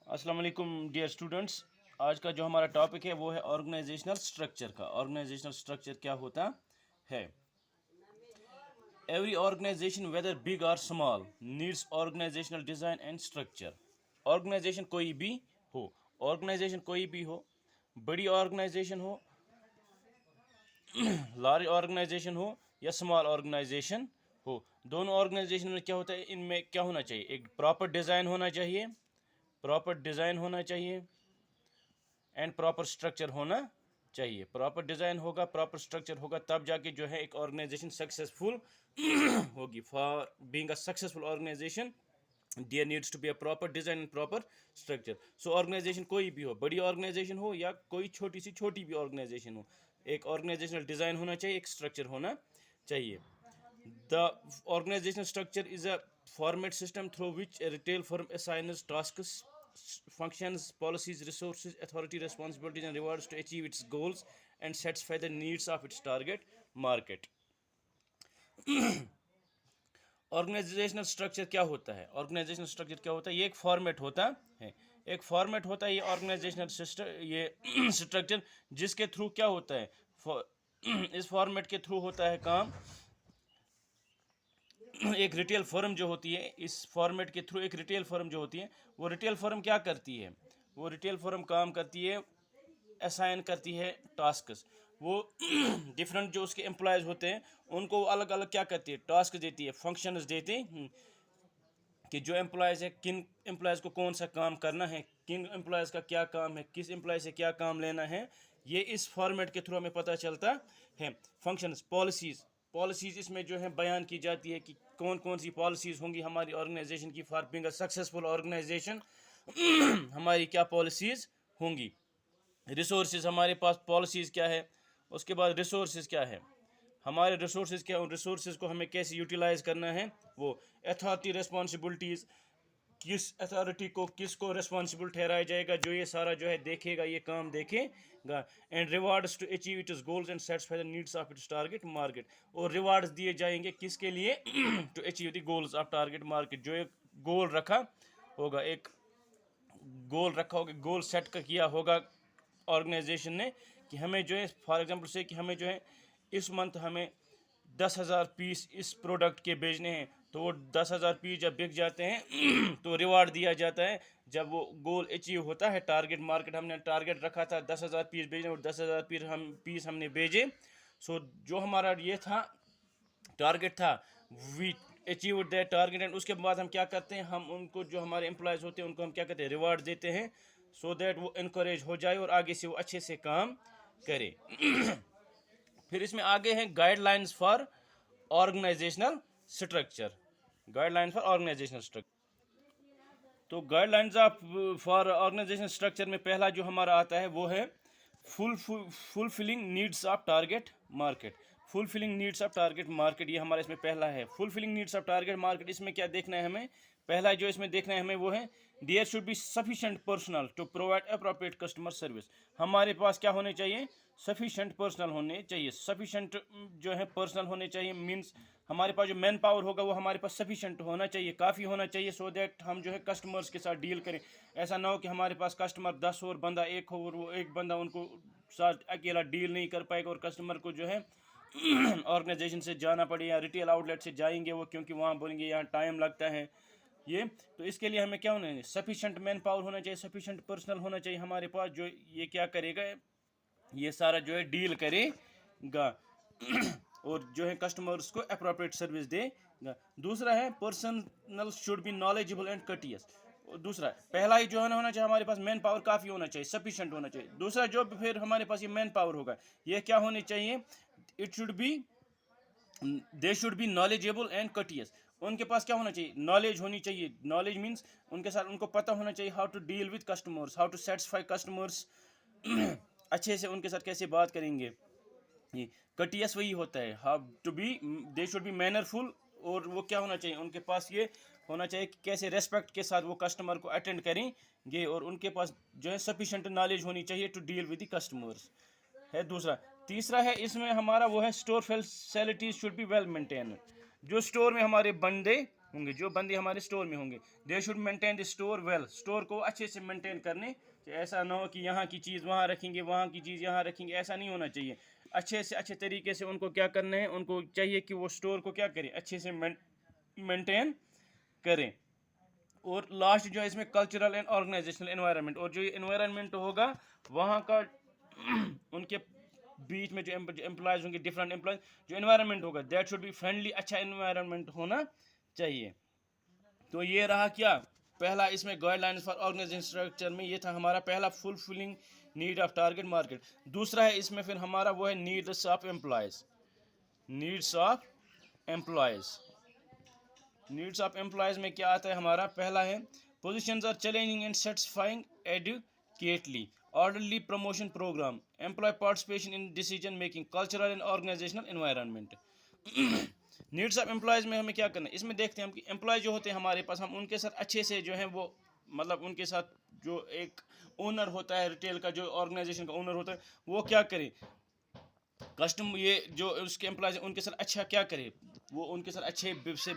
अस्सलाम वालेकुम dear students. आज का जो हमारा टॉपिक है वो है ऑर्गेनाइजेशनल स्ट्रक्चर का। ऑर्गेनाइजेशनल स्ट्रक्चर क्या होता है? एवरी ऑर्गेनाइजेशन वेदर बिग और small needs organisational design and structure. Organisation कोई भी हो, ऑर्गेनाइजेशन कोई भी हो, बड़ी ऑर्गेनाइजेशन हो, लार्ज ऑर्गेनाइजेशन हो या स्मॉल ऑर्गेनाइजेशन हो, दोनों ऑर्गेनाइजेशन में क्या होता है, इनमें क्या होना चाहिए? एक प्रॉपर डिज़ाइन होना चाहिए, प्रॉपर डिज़ाइन होना चाहिए एंड प्रॉपर स्ट्रक्चर होना चाहिए। प्रॉपर डिज़ाइन होगा, प्रॉपर स्ट्रक्चर होगा, तब जाके जो है एक ऑर्गेनाइजेशन सक्सेसफुल होगी। For being a successful organisation there needs to be a proper design and proper structure. So organisation कोई भी हो, बड़ी ऑर्गेनाइजेशन हो या कोई छोटी भी ऑर्गेनाइजेशन हो, एक ऑर्गेनाइजेशनल डिज़ाइन होना चाहिए, एक स्ट्रक्चर होना चाहिए। The organizational structure is a format system through which a retail firm assigns tasks, functions, policies, resources, authority, responsibilities, and rewards to achieve its goals and satisfy the needs of its target market. Organisational structure क्या होता है? Organisational structure क्या होता है? ये एक format होता है, एक फॉर्मेट होता है ये ऑर्गेनाइजेशनल सिस्टम, ये स्ट्रक्चर, जिसके थ्रू क्या होता है, इस फॉर्मेट के थ्रू होता है काम। एक रिटेल फर्म जो होती है, इस फॉर्मेट के थ्रू एक रिटेल फर्म जो होती है, वो रिटेल फर्म क्या करती है? वो रिटेल फर्म काम करती है, असाइन करती है टास्क्स। वो डिफरेंट जो उसके एम्प्लॉयज़ होते हैं उनको अलग अलग क्या करती है? टास्क देती है, फंक्शंस देती है कि जो एम्प्लॉयज़ है, किन एम्प्लॉयज़ को कौन सा काम करना है, किन एम्प्लॉयज़ का क्या काम है, किस एम्प्लॉय से क्या काम लेना है, ये इस फॉर्मेट के थ्रू हमें पता चलता है। फंक्शंस, पॉलिसीज़ इसमें जो है बयान की जाती है कि कौन कौन सी पॉलिसीज़ होंगी हमारी ऑर्गेनाइजेशन की। For being a successful organisation हमारी क्या पॉलिसीज़ होंगी। रिसोर्सेज, हमारे पास पॉलिसीज़ क्या है, उसके बाद रिसोर्सेज क्या है, हमारे रिसोर्सेज क्या, उन रिसोर्सेज को हमें कैसे यूटिलाइज करना है, वो अथॉरिटी, रिस्पॉन्सिबिलिटीज़, किस अथॉरिटी को, किसको रिस्पॉन्सिबल ठहराया जाएगा जो ये सारा जो है देखेगा, ये काम देखेगा। And rewards to achieve its goals and satisfy the needs of its target market. और रिवार्ड्स दिए जाएंगे किसके लिए? To achieve the goals of target market. जो एक गोल रखा होगा, एक गोल रखा होगा, गोल सेट का किया होगा ऑर्गेनाइजेशन ने कि हमें जो है, फॉर एग्जांपल से, कि हमें जो है इस मंथ हमें 10,000 पीस इस प्रोडक्ट के बेचने हैं। तो वो 10,000 पीस जब बिक जाते हैं तो रिवार्ड दिया जाता है जब वो गोल अचीव होता है। टारगेट मार्केट, हमने टारगेट रखा था 10,000 पीस बेचने और 10,000 पीस हमने भेजे। सो जो हमारा ये था टारगेट था, we achieve that target. And उसके बाद हम क्या करते हैं, हम उनको, जो हमारे एम्प्लॉयज़ होते हैं, उनको हम क्या करते हैं? रिवार्ड देते हैं, सो दैट वो इनकरेज हो जाए और आगे से वो अच्छे से काम करे। फिर इसमें आगे हैं guidelines for organisational structure. Guidelines for organisational structure. तो guidelines of for organisation structure में पहला जो हमारा आता है वो है fulfilling needs of target market. Fulfilling needs of target market, ये हमारा इसमें पहला है। Fulfilling needs of target market, इसमें क्या देखना है हमें? पहला जो इसमें देखना है हमें वो है there should be sufficient personnel to provide appropriate customer service. हमारे पास क्या होने चाहिए? सफिशेंट पर्सनल होने चाहिए। सफिशेंट जो है पर्सनल होने चाहिए, मीन्स हमारे पास जो मैन पावर होगा वो हमारे पास सफिशेंट होना चाहिए, काफ़ी होना चाहिए, सो दैट हम जो है कस्टमर्स के साथ डील करें। ऐसा ना हो कि हमारे पास कस्टमर 10 और बंदा एक हो और वो एक बंदा उनको साथ अकेला डील नहीं कर पाएगा और कस्टमर को जो है ऑर्गेनाइजेशन से जाना पड़े या रिटेल आउटलेट से जाएंगे वो, क्योंकि वहाँ बोलेंगे यहाँ टाइम लगता है ये। तो इसके लिए हमें क्या होना है? सफिशेंट मैन पावर होना चाहिए, सफिशेंट पर्सनल होना चाहिए हमारे पास, जो ये क्या करेगा, ये सारा जो है डील करेगा और जो है कस्टमर्स को अप्रोप्रिएट सर्विस देगा। दूसरा है personnel should be knowledgeable and courteous. दूसरा, पहला ही जो है ना होना चाहिए हमारे पास मैन पावर काफ़ी होना चाहिए, सफिशेंट होना चाहिए। दूसरा जो फिर हमारे पास ये मैन पावर होगा, ये क्या होनी चाहिए? It should be, they should be knowledgeable and courteous. उनके पास क्या होना चाहिए? नॉलेज होनी चाहिए। नॉलेज मीन्स उनके साथ उनको पता होना चाहिए how to deal with customers, how to satisfy customers, अच्छे से उनके साथ कैसे बात करेंगे। ये कटियस वही होता है, how to be, they should be mannerful. और वो क्या होना चाहिए? उनके पास ये होना चाहिए कि कैसे रेस्पेक्ट के साथ वो कस्टमर को अटेंड करेंगे और उनके पास जो है सफिशेंट नॉलेज होनी चाहिए to deal with the customers है। दूसरा, तीसरा है इसमें हमारा वो है store facilities should be well maintain. जो स्टोर में हमारे बंदे होंगे, जो बंदे हमारे स्टोर में होंगे। They should maintain the store well, store को अच्छे से मेंटेन करने, ऐसा ना हो कि यहाँ की चीज़ वहाँ रखेंगे, वहाँ की चीज़ यहाँ रखेंगे, ऐसा नहीं होना चाहिए। अच्छे से अच्छे तरीके से उनको क्या करना है, उनको चाहिए कि वो स्टोर को क्या करें, अच्छे से मेंटेन करें। और लास्ट जो है इसमें कल्चरल एंड ऑर्गेनाइजेशनल एनवायरनमेंट, और जो ये एनवायरनमेंट होगा वहाँ का उनके बीच में जो एम्प्लॉयज़ होंगे, डिफरेंट एम्प्लॉयज़, जो एनवायरनमेंट होगा दैट शुड बी फ्रेंडली, अच्छा एनवायरनमेंट होना चाहिए। तो ये रहा क्या, पहला इसमें गाइडलाइंस फॉर ऑर्गेनाइजेशन स्ट्रक्चर में ये था हमारा पहला, fulfilling need of target market. दूसरा है इसमें फिर हमारा वो है needs of employees, needs of employees. Needs of employees में क्या आता है हमारा, पहला है positions are challenging and satisfying adequately, orderly promotion programme, employee participation in decision making, cultural and organisational environment. Needs of employees में हमें क्या करना है, इसमें देखते हैं हम कि एम्प्लॉय जो होते हैं हमारे पास, हम उनके साथ अच्छे से जो है वो, मतलब उनके साथ जो एक ओनर होता है रिटेल का, जो ऑर्गेनाइजेशन का ओनर होता है, वो क्या करे, कस्टम ये जो उसके एम्प्लॉयज़ उनके साथ अच्छा क्या करे, वो उनके साथ अच्छे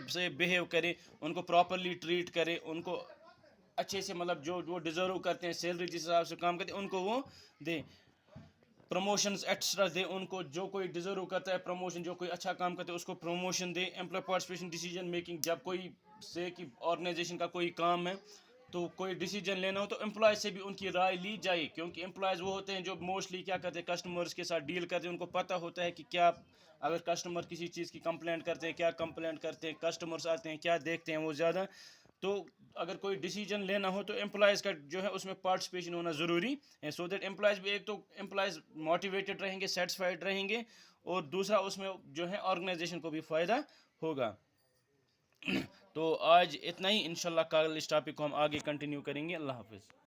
से बिहेव करे, उनको प्रॉपरली ट्रीट करे, उनको अच्छे से, मतलब जो वो डिज़र्व करते हैं, सैलरी जिस हिसाब से काम करते हैं उनको वो दे, प्रमोशंस एक्स्ट्रा दे उनको, जो कोई डिज़र्व करता है प्रमोशन, जो कोई अच्छा काम करता है उसको प्रमोशन दे। एम्प्लॉय पार्टिसिपेशन डिसीजन मेकिंग, जब कोई से कि ऑर्गेनाइजेशन का कोई काम है तो कोई डिसीजन लेना हो तो एम्प्लॉय से भी उनकी राय ली जाए, क्योंकि एम्प्लॉयज़ वो होते हैं जो मोस्टली क्या करते हैं, कस्टमर्स के साथ डील करते हैं, उनको पता होता है कि क्या, अगर कस्टमर किसी चीज़ की कंप्लेंट करते हैं, क्या कंप्लेंट करते हैं, कस्टमर्स आते हैं क्या देखते हैं वो ज़्यादा, तो अगर कोई डिसीजन लेना हो तो एम्प्लॉयज़ का जो है उसमें पार्टिसिपेशन होना ज़रूरी है, सो दैट एम्प्लॉयज़ भी, एक तो एम्प्लॉयज़ मोटिवेटेड रहेंगे, सेटिस्फाइड रहेंगे, और दूसरा उसमें जो है ऑर्गेनाइजेशन को भी फ़ायदा होगा। तो आज इतना ही, इंशाल्लाह कल इस टॉपिक को हम आगे कंटिन्यू करेंगे। अल्लाह हाफिज़।